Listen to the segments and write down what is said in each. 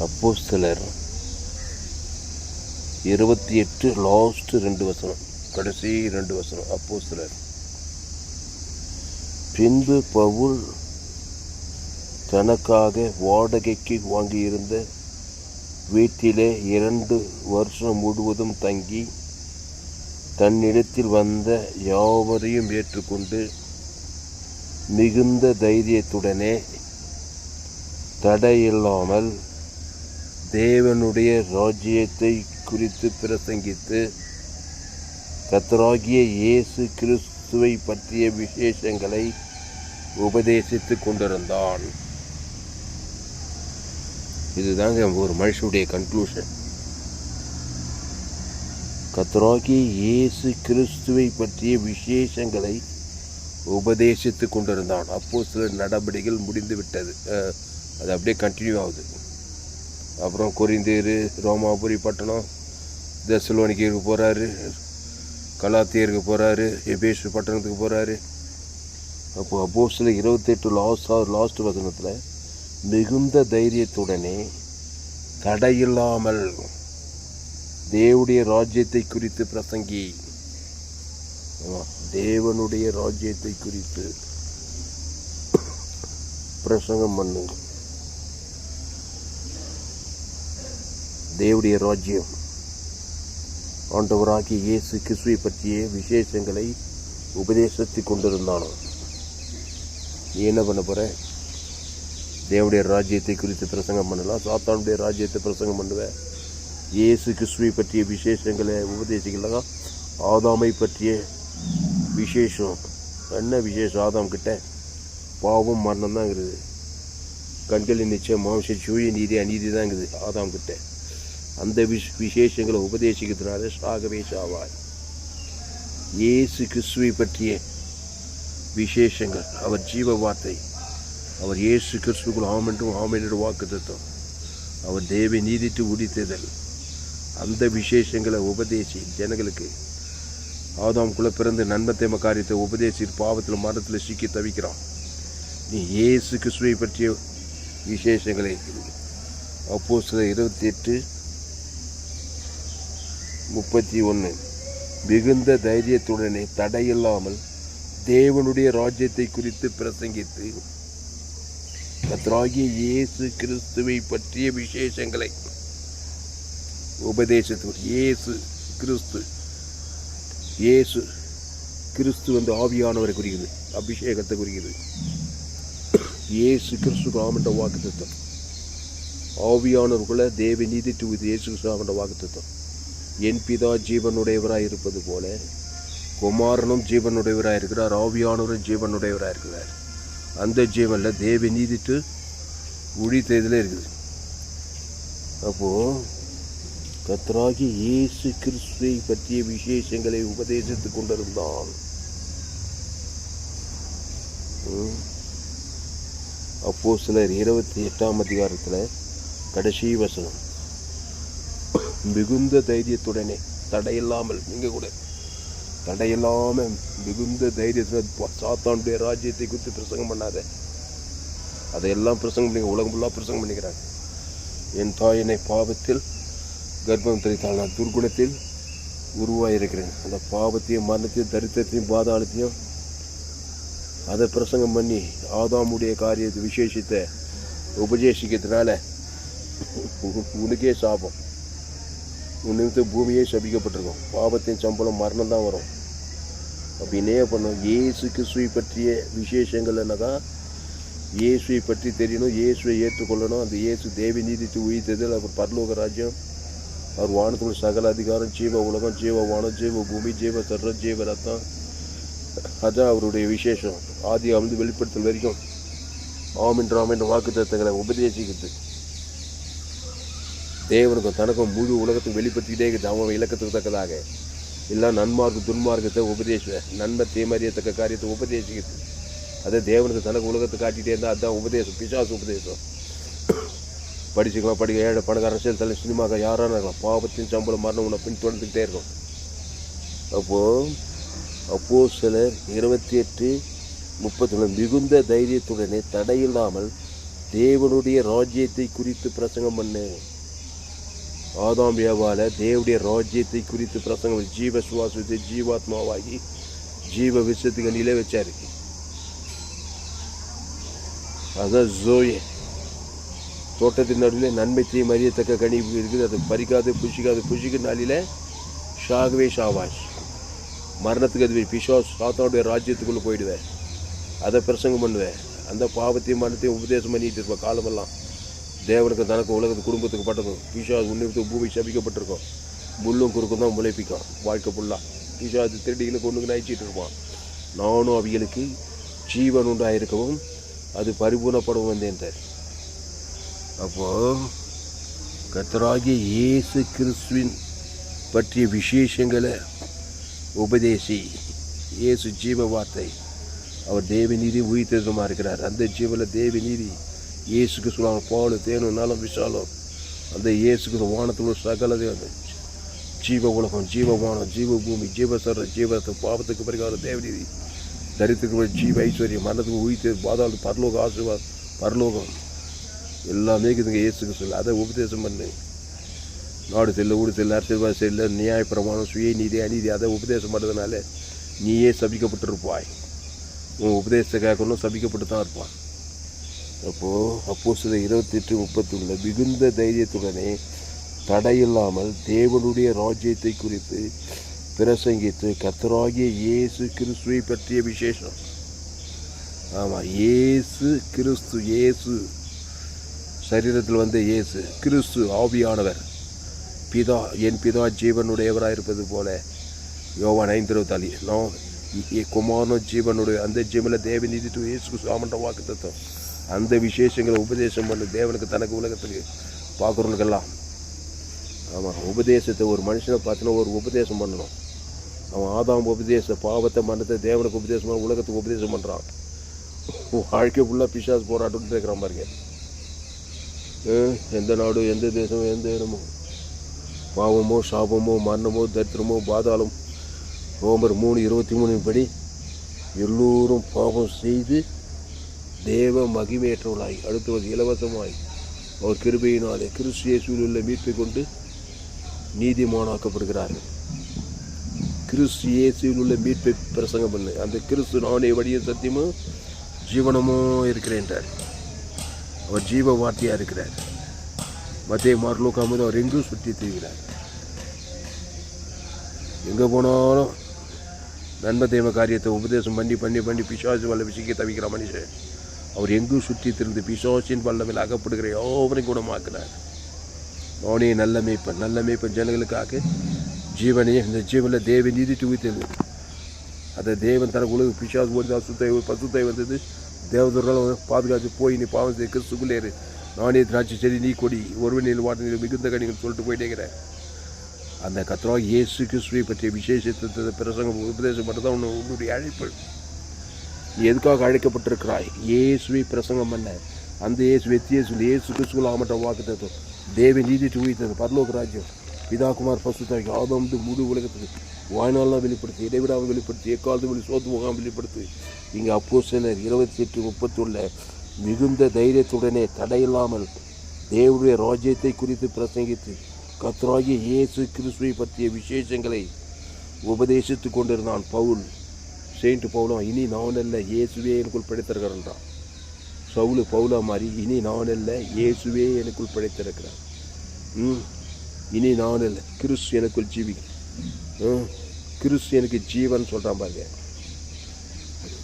அப்போஸ்தலர் 28 லாஸ்ட் 2 வசனம், கடைசி 2 வசனம். அப்போஸ்தலர். பின்பு பவுல் தனக்காக வாடகைக்கு வாங்கியிருந்த வீட்டிலே 2 வருஷம் முழுவதும் தங்கி தன்னிடத்தில் வந்த யாவரையும் ஏற்றுக்கொண்டு மிகுந்த தைரியத்துடனே தடையில்லாமல் தேவனுடைய ராஜ்யத்தை குறித்து பிரசங்கித்து கர்த்தராகிய இயேசு கிறிஸ்துவை பற்றிய விசேஷங்களை உபதேசித்து கொண்டிருந்தான். இதுதாங்க ஒரு மனுஷனுடைய கன்க்ளூஷன். கர்த்தராகிய இயேசு கிறிஸ்துவை பற்றிய விசேஷங்களை உபதேசித்து கொண்டிருந்தான். அப்போஸ்தலர் நடவடிக்கைகள் முடிந்து விட்டது. அது அப்படியே கண்டினியூ ஆகுது. அப்புறம் கொரிந்தியர், ரோமாபுரி பட்டணம், தெசலோனிக்கேருக்கு போகிறாரு, கலாத்தியருக்கு போகிறாரு, எபேசு பட்டணத்துக்கு போகிறாரு. அப்போது அப்போஸ்தலர் 28 லாஸ்ட் வசனத்தில் மிகுந்த தைரியத்துடனே தடையில்லாமல் தேவனுடைய ராஜ்யத்தை குறித்து பிரசங்கி. தேவனுடைய ராஜ்யத்தை குறித்து பிரசங்கம் பண்ணு. தேவனுடைய ராஜ்யம், ஆண்டவராகிய இயேசு கிறிஸ்துவை பற்றிய விசேஷங்களை உபதேசித்து கொண்டிருந்தானோ. நீ என்ன பண்ண போற? தேவனுடைய ராஜ்யத்தை குறித்து பிரசங்கம் பண்ணலாம். சாத்தானுடைய ராஜ்யத்தை பிரசங்கம் பண்ணுவேன். இயேசு கிறிஸ்துவை பற்றிய விசேஷங்களை உபதேசிக்கலாம். ஆதாமை பற்றிய விசேஷம் என்ன விசேஷம்? ஆதாம் கிட்ட பாவம் மரணம் தான் இருக்குது. கண்களின் நிச்சயம், மாம்ச சூழி, நீதி அநீதி தான் இருக்குது ஆதாம் கிட்ட. அந்த விசேஷங்களை உபதேசிக்கிறதுனால சாகவே சாவாய். இயேசு கிறிஸ்துவை பற்றிய விசேஷங்கள், அவர் ஜீவ வார்த்தை, அவர் இயேசு கிறிஸ்துக்குள் ஆமென்றும் ஆமென்று வாக்கு தத்துவம், அவர் தேவ நீதித்து உடித்ததல், அந்த விசேஷங்களை உபதேசி ஜனங்களுக்கு. ஆதாம்குள்ளே பிறந்து நன்மத்தேம காரியத்தை உபதேசி பாவத்தில் மரணத்தில் சிக்கி தவிக்கிறான். நீ இயேசு கிறிஸ்துவை பற்றிய விசேஷங்களை அப்போஸ்தலர் 28:31 மிகுந்த தைரியத்துடனே தடையில்லாமல் தேவனுடைய ராஜ்யத்தை குறித்து பிரசங்கித்து கர்த்தராகிய இயேசு கிறிஸ்துவை பற்றிய விசேஷங்களை உபதேசித்து. இயேசு கிறிஸ்து வந்து ஆவியானவரை குறிக்கிறது, அபிஷேகத்தை குறிக்கிறது. இயேசு கிறிஸ்து ஆமண்ட வாக்கு தத்துவம். ஆவியானவருக்குள்ள தேவ நீதி டுவிது இயேசு கிறிஸ்து ஆமண்ட வாக்கு தத்துவம். என் பிதா ஜீவனுடையவராக இருப்பது போல குமாரனும் ஜீவனுடையவராக இருக்கிறார், ஆவியானவரும் ஜீவனுடையவராக இருக்கிறார். அந்த ஜீவனில் தேவ நீதிட்டு உழித்ததில் இருக்குது. அப்போது கர்த்தராகிய இயேசு கிறிஸ்துவை பற்றிய விசேஷங்களை உபதேசித்து கொண்டிருந்தான். அப்போஸ்தலர் 28 கடைசி வசனம், மிகுந்த தைரியத்துடனே தடையில்லாமல். நீங்கள் கூட தடையில்லாமல் மிகுந்த தைரியத்துடன் சாத்தானுடைய ராஜ்யத்தை குறித்து பிரசங்கம் பண்ணாத. அதையெல்லாம் பிரசங்கம் பண்ணி உலகம் ஃபுல்லாக பிரசங்கம் பண்ணிக்கிறாங்க. என் தாயினை பாவத்தில் கர்ப்பம் தரித்தால் நான் துர்குணத்தில் உருவாயிருக்கிறேன். அந்த பாவத்தையும் மரணத்தையும் தரித்திரத்தையும் பாதாளத்தையும் அதை பிரசங்கம் பண்ணி ஆதாமுடைய காரியத்தை விசேஷத்தை உபதேசிக்கிறதுனால உனக்கே சாபம். உன்னிமித்த பூமியே சபிக்கப்பட்டிருக்கும். பாவத்தின் சம்பளம் மரணம் தான் வரும். அப்படின்னே பண்ணோம். இயேசு கிறிஸ்துவை பற்றிய விசேஷங்கள் என்னதான்? இயேசுவை பற்றி தெரியணும், இயேசுவை ஏற்றுக்கொள்ளணும். அந்த இயேசு தேவ நீதித்து உயிர்த்ததில் அவர் பரலோக ராஜ்யம், அவர் வானத்துக்குள்ள சகல அதிகாரம், ஜீவ உலகம், ஜீவ வானம், ஜீவ பூமி, ஜீவ சர்ரம், ஜீவ ரத்தம், அதுதான் அவருடைய விசேஷம். ஆதி அமர்ந்து வெளிப்படுத்தல் வரைக்கும் ஆமென்ற வாக்கு தத்தங்களை உபதேசிக்கிறது. தேவனுக்கும் தனக்கும் முழு உலகத்துக்கு வெளிப்படுத்திக்கிட்டே இருக்குது. அவன் இலக்கத்துக்கு தக்கதாக இல்லை நன்மார்க்கு துன்மார்க்கத்தை உபதேசுவேன், நன்மை தீமறியத்தக்க காரியத்தை உபதேசிக்கிறது. அதை தேவனுக்கு தனக்கு உலகத்தை காட்டிகிட்டே இருந்தால் அதுதான் உபதேசம், பிசாசு உபதேசம். படிச்சுக்கலாம், படிக்க ஏழை பணக்காரன் அரசியல் தலை சினிமாக்க யாரான இருக்கலாம், பாவத்தின் சம்பளம் மரணம் உன்னை பின் தொடர்ந்துக்கிட்டே இருக்கும். அப்போஸ்தலர் 28:31 மிகுந்த தைரியத்துடனே தடையில்லாமல் தேவனுடைய ராஜ்யத்தை குறித்து பிரசங்கம் பண்ணு. ஆதாம் ஏவாள தேவனுடைய ராஜ்யத்தை குறித்து பிரசங்கம், ஜீவ சுவாசத்தை ஜீவாத்மாவாகி ஜீவ விஷத்துக்கு நிலை வச்சாரு. அதான் ஜோயே. தோட்டத்தின் நடுவில் நன்மை தீமை அறியத்தக்க கனி இருக்குது, அது பறிக்காது புஷிக்க நாளில் ஷாகவே ஷாவாஷ், மரணத்துக்கு அது பிசாஸ் சாத்தானுடைய ராஜ்யத்துக்குள்ளே போயிடுவேன். அதை பிரசங்கம் பண்ணுவேன். அந்த பாவத்தையும் மரணத்தையும் உபதேசம் பண்ணிட்டு இருப்பேன் காலமெல்லாம். தேவனுக்கு தனக்கு உலகத்து குடும்பத்துக்கு பட்டதும் பிசாஸ் உன்னிடத்து பூமி சபிக்கப்பட்டிருக்கோம். முள்ளும் குறுக்கும் தான் முளைப்பிக்கும் வாழ்க்கை ஃபுல்லாக. பிசாசு திருடிகளை கொண்டு நயிச்சிட்டு இருப்பான். நானும் அவைகளுக்கு ஜீவன் உண்டாயிருக்கவும் அது பரிபூர்ணப்படவும் வந்தேன். அப்போது கர்த்தராகிய இயேசு கிறிஸ்துவின் பற்றிய விசேஷங்களை உபதேசி. இயேசு ஜீவ வார்த்தை, அவர் தேவநீதி உயிர்த்தெழுதமாக இருக்கிறார். அந்த ஜீவனில் தேவநீதி இயேசுக்கு சொல்லுவாங்க. பால் தேனும் நலம் விஷாலம் அந்த இயேசுக்கு வானத்தில் சகலதே அந்த ஜீவ உலகம், ஜீவவானம், ஜீவ பூமி, ஜீவசர ஜீவத்தை பாவத்துக்கு பரிகாரம் தேவநீதி, தரித்திற்கு ஜீவ ஐஸ்வர்யம், மரணத்துக்கு உயிர்த்து பாதாள பரலோக ஆசீர்வாதம், பரலோகம் எல்லாமே இருக்குதுங்க இயேசுக்கு சொல்ல. அதை உபதேசம் பண்ணு. நாடு செல்ல, ஊடு செல்ல, அரசியல்வாதி செல்ல, நியாயப்பிரமாணம், சுய நீதி, அநீதி, அதை உபதேசம் பண்ணுறதுனால நீயே சபிக்கப்பட்டிருப்பாய். உன் உபதேசத்தை கேட்கணும், சபிக்கப்பட்டு தான் இருப்பான். அப்போது அப்போஸ்தலர் 28:31 மிகுந்த தைரியத்துடனே தடையில்லாமல் தேவனுடைய ராஜ்யத்தை குறித்து பிரசங்கித்து கர்த்தராகிய இயேசு கிறிஸ்துவை பற்றிய விசேஷம். ஆமாம், இயேசு கிறிஸ்து, இயேசு சரீரத்தில் வந்த இயேசு கிறிஸ்து ஆவியானவர். பிதா, என் பிதா ஜீவனுடையவராக இருப்பது போல யோவான் 5:24 நான் குமாரனோ ஜீவனுடைய, அந்த ஜீவனில் தேவநீதி இயேசு சாமன்ற வாக்கு தத்துவம். அந்த விசேஷங்களை உபதேசம் பண்ணு தேவனுக்கு தனக்கு உலகத்துக்கு பார்க்குறவனுக்கெல்லாம். ஆமாம், உபதேசத்தை ஒரு மனுஷனை பார்த்தினா ஒரு உபதேசம் பண்ணணும். அவன் ஆதாம் உபதேச பாவத்தை மரணத்தை தேவனுக்கு உபதேசம் பண்ண உலகத்துக்கு உபதேசம் பண்ணுறான். வாழ்க்கை ஃபுல்லாக பிசாஸ் போராட்டம்னு இருக்கிறான் பாருங்க. எந்த நாடு, எந்த தேசம், எந்த இடமோ பாவமோ சாபமோ மரணமோ தரித்திரமோ பாதாளம். ரோமர் 3:23 படி எல்லோரும் பாவம் செய்து தேவ மகிமையற்றவர்களாய் அடுத்தது இலவசமாய் அவர் கிருபையினாலே கிறிஸ்து இயேசுவில் உள்ள மீட்பை கொண்டு நீதிமானாக்கப்படுகிறார்கள். கிறிஸ்து இயேசுவில் உள்ள மீட்பை பிரசங்கம் பண்ணு. அந்த கிறிஸ்து நானே வழியும் சத்தியமும் ஜீவனமும் இருக்கிறேன்றார். அவர் ஜீவ வார்த்தையாக இருக்கிறார். மத்திய மார்லோக்காமது அவர் எங்கும் சுற்றி திரிகிறார். எங்கே போனாலும் நன்மை தேவ காரியத்தை உபதேசம் பண்ணி பண்ணி பண்ணி பிசாசு வல்ல விஷயத்தை தவிக்கிற மனுஷன் அவர் எங்கும் சுற்றி திருந்து பிசாசின் வல்லமையில் அகப்படுகிற யாவரையும் குணமாக்குறார். நானே நல்ல மேய்ப்பன், நல்ல மேய்ப்பன் ஜனங்களுக்காக ஜீவனையே, இந்த ஜீவனில் தேவ நீதி துவித்தது. அதை தேவன் தனக்கு உலக பிசாசு ஓடி பசுத்தாய் வந்தது. தேவதூர்கள் பாதுகாத்து போய் நீ பாவம் செய்ய கிறிஸ்துக்குள்ளேரு, நானே திராட்சை செடி நீ கொடி ஒருவனில் வாட்டினில் மிகுந்த கனிகள் சொல்லிட்டு போயிட்டேங்கிறேன். அந்த கர்த்தராகிய இயேசு கிறிஸ்துவை பற்றிய விசேஷத்தை பிரசங்கம் உபதேசம் மட்டும் தான் உன்னுடைய அழைப்பு. நீ எதுக்காக அழைக்கப்பட்டிருக்கிறாய்? இயேசுவை பிரசங்கம் பண்ண. அந்த இயேசு இயேசு கிறிஸ்துவில் ஆமற்ற வாக்கு தத்துவம் தேவ நீதி உயிர்த்தது பரலோக ராஜ்யம் பிதாகுமார் பசுத்தாக்கி ஆதாம் முழு உலகத்துக்கு வாய்நாள்லாம் வெளிப்படுத்தி, இடைவிடாமல் வெளிப்படுத்தி, எக்காலத்து வெளி சோத்து முகாம் வெளிப்படுத்தி. இங்கே அப்போஸ்தலர் 28:31 மிகுந்த தைரியத்துடனே தடையில்லாமல் தேவனுடைய ராஜ்யத்தை குறித்து பிரசங்கித்து கர்த்தராகிய இயேசு கிறிஸ்துவை பற்றிய விசேஷங்களை உபதேசித்து கொண்டிருந்தான் பவுல். செயின்ட் பவுலும் இனி நான் அல்ல இயேசுவே எனக்குள் பிழைத்திருக்கிறான். சவுலு பவுலா மாதிரி இனி நான் அல்ல இயேசுவே எனக்குள் பிழைத்திருக்கிறார். இனி நான் அல்ல, கிறிஸ்து எனக்குள் ஜீவிக்கும். கிறிஸ்து எனக்கு ஜீவன் சொல்கிறான் பாருங்க.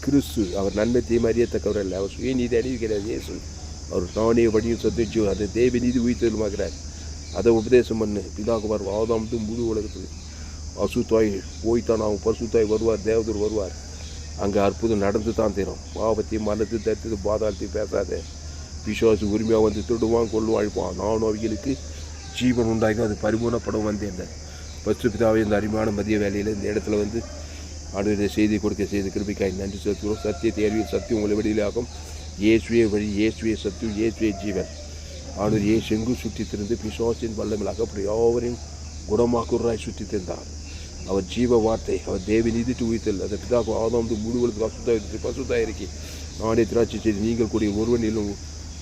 கிறிஸ்து அவர் நன்மை தீமை அறியத்தக்கவர் இல்லை, அவர் சுயநீதி அறிவிக்கிறார். இயேசு அவர் நானே வழியும் சத்திச்சு அதை தேவ நீதி உயிர்த்தெழுமாக்கிறார். அதை உபதேசம் பண்ணு. பிதாகுமார் ஆதாம் முழு உலகத்துக்கு அசுத்தாய் போய்த்தான் அவன் பரிசுத்தாய் வருவார், தேவதூர் வருவார். அங்கே அற்புதம் நடந்து தான் தரும். பாவத்தையும் மரணத்தை தடுத்தது பாதாளத்தையும் பேசாத. பிசாசு உரிமையாக வந்து திருடுவான், கொள்ளுவான், அழிப்பான். நானும் அவைகளுக்கு ஜீவன் உண்டாக்கி அது பரிபூர்ணப்படம் வந்தேன். இந்த பசு பிதாவை இந்த அருமையான மதிய வேலையில் இந்த இடத்துல வந்து ஆண்டவருடைய செய்தி கொடுக்க செய்த கிருபைக்காய் நன்றி செலுத்துகிறோம். சத்தியத்தை அறிவியல் சத்தியம் உங்களை வெளியிலாகும். இயேசுவே வழி, இயேசுவே சத்தியம், இயேசுவே ஜீவன். ஆண்டவர் இயேசு எங்கும் சுற்றி திருந்து பிசாசின் வல்லமையில் அப்படி யாவரையும் குணமாக்குறாய் சுற்றி திறந்தார். அவர் ஜீவ வார்த்தை, அவர் தேவி நீதி உயிர்த்தல். அந்த பிதாக்கு ஆதாம் முழுவதுக்கு பசுத்தாய் இருக்கி நானே திராட்சை செய்து நீங்கள் கூடிய ஒருவனிலும்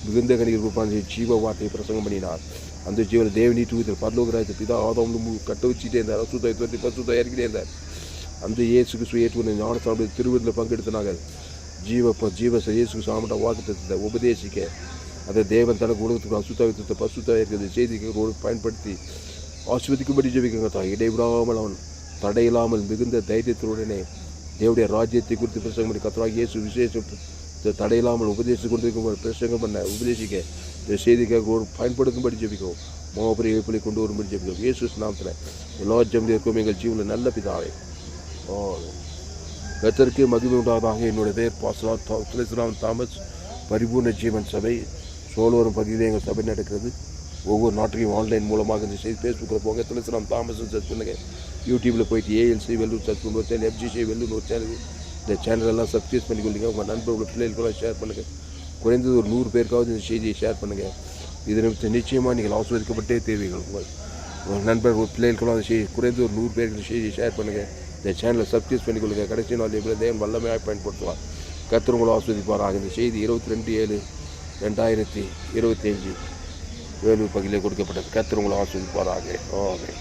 மிகுந்த கனிகள் கொடுப்பான் ஜீவ வார்த்தையை பிரசங்கம் பண்ணினார். அந்த ஜீவனை தேவனீட்டு ஊதில் பரலோக ராஜ்யத்தை பிதா ஆதாம் கட்ட வச்சுட்டே இருந்தார். அசுத்தாய் தோற்றி பசுத்தாய் இறக்கிட்டே இருந்தார். அந்த இயேசு கிறிஸ்துவை ஏற்றுவனை ஞானஸ்தானத்தில் திருவிருந்தில் பங்கெடுத்தினாங்க. ஜீவ இயேசு கிறிஸ்து ஆமட்ட வாக்குத்தத்தத்தை உபதேசிக்க அதை தேவன் தனக்கு உலகத்துக்கு அசுத்தாவித்தத்தை பசுத்தாய் இருக்கிறது செய்திக்கு பயன்படுத்தி ஆஸ்வதிக்கும்படி ஜெபிக்கங்க தான். இடைவிடாமல் அவன் தடையில்லாமல் மிகுந்த தைரியத்துடனே தேவனுடைய ராஜ்யத்தை குறித்து பிரசங்கம் பண்ணி கர்த்தராகிய இயேசு விசேஷம் தடையில்லாமல் உபதேசித்து கொண்டிருக்கும் பிரசங்கம் பண்ண உபதேசிக்க இந்த செய்திக்காக ஒரு பயன்படுத்தும்படி ஜெபிக்கவும் மாபெரிய இழப்பிலை கொண்டு வரும்படி ஜெபிக்கவும் இயேசு நாமத்தில் எல்லா ஜெபம் இருக்கும் எங்கள் ஜீவனில் நல்ல பிதாவே. கர்த்தருக்கு மகிமை உண்டாவதாக. என்னுடைய பேர் பாஸ்டர் தாமஸ். பரிபூர்ண ஜீவன் சபை சோழவரம் பகுதியில் எங்கள் சபை நடக்கிறது. ஒவ்வொரு நாட்டிலையும் ஆன்லைன் மூலமாக இந்த செய்தி ஃபேஸ்புக்கில் போங்க. துளசிராம் தாமஸ் சர்ச் பண்ணுங்கள். யூடியூப்பில் போயிட்டு ALC வெல்லூர் சர்ச் பண்ணுற சேனல், FGC வெல்லூர் ஒரு சேனல். இந்த சேனலெல்லாம் சப்ஸ்கிரைப் பண்ணிக்கொள்ளுங்க. உங்கள் நண்பர்கள் பிள்ளைகளுக்கெல்லாம் ஷேர் பண்ணுங்கள். குறைந்தது ஒரு 100 பேருக்காவது இந்த செய்தியை ஷேர் பண்ணுங்கள். இது நிச்சயமாக நீங்கள் ஆஸ்வதிக்கப்பட்டே தேவைகள். உங்கள் நண்பர்கள் பிள்ளைகளுக்கெல்லாம் அந்த குறைந்தது ஒரு 100 பேருக்கு இந்த செய்தியை ஷேர் பண்ணுங்கள். இந்த சேனலை சப்ஸ்கிரைப் பண்ணிக்கொள்ளுங்கள். கடைசி நாள் எப்படி தேவன் வல்லமையாக பயன்படுத்துவார். கர்த்தர் உங்களை ஆஸ்வதிப்பாராக. இந்த செய்தி 22/7/2025 வேலூர் பகுதியில் கொடுக்கப்பட்டது. கர்த்தர் உங்களை ஆஸ்வதிப்பாராக. ஆமென்.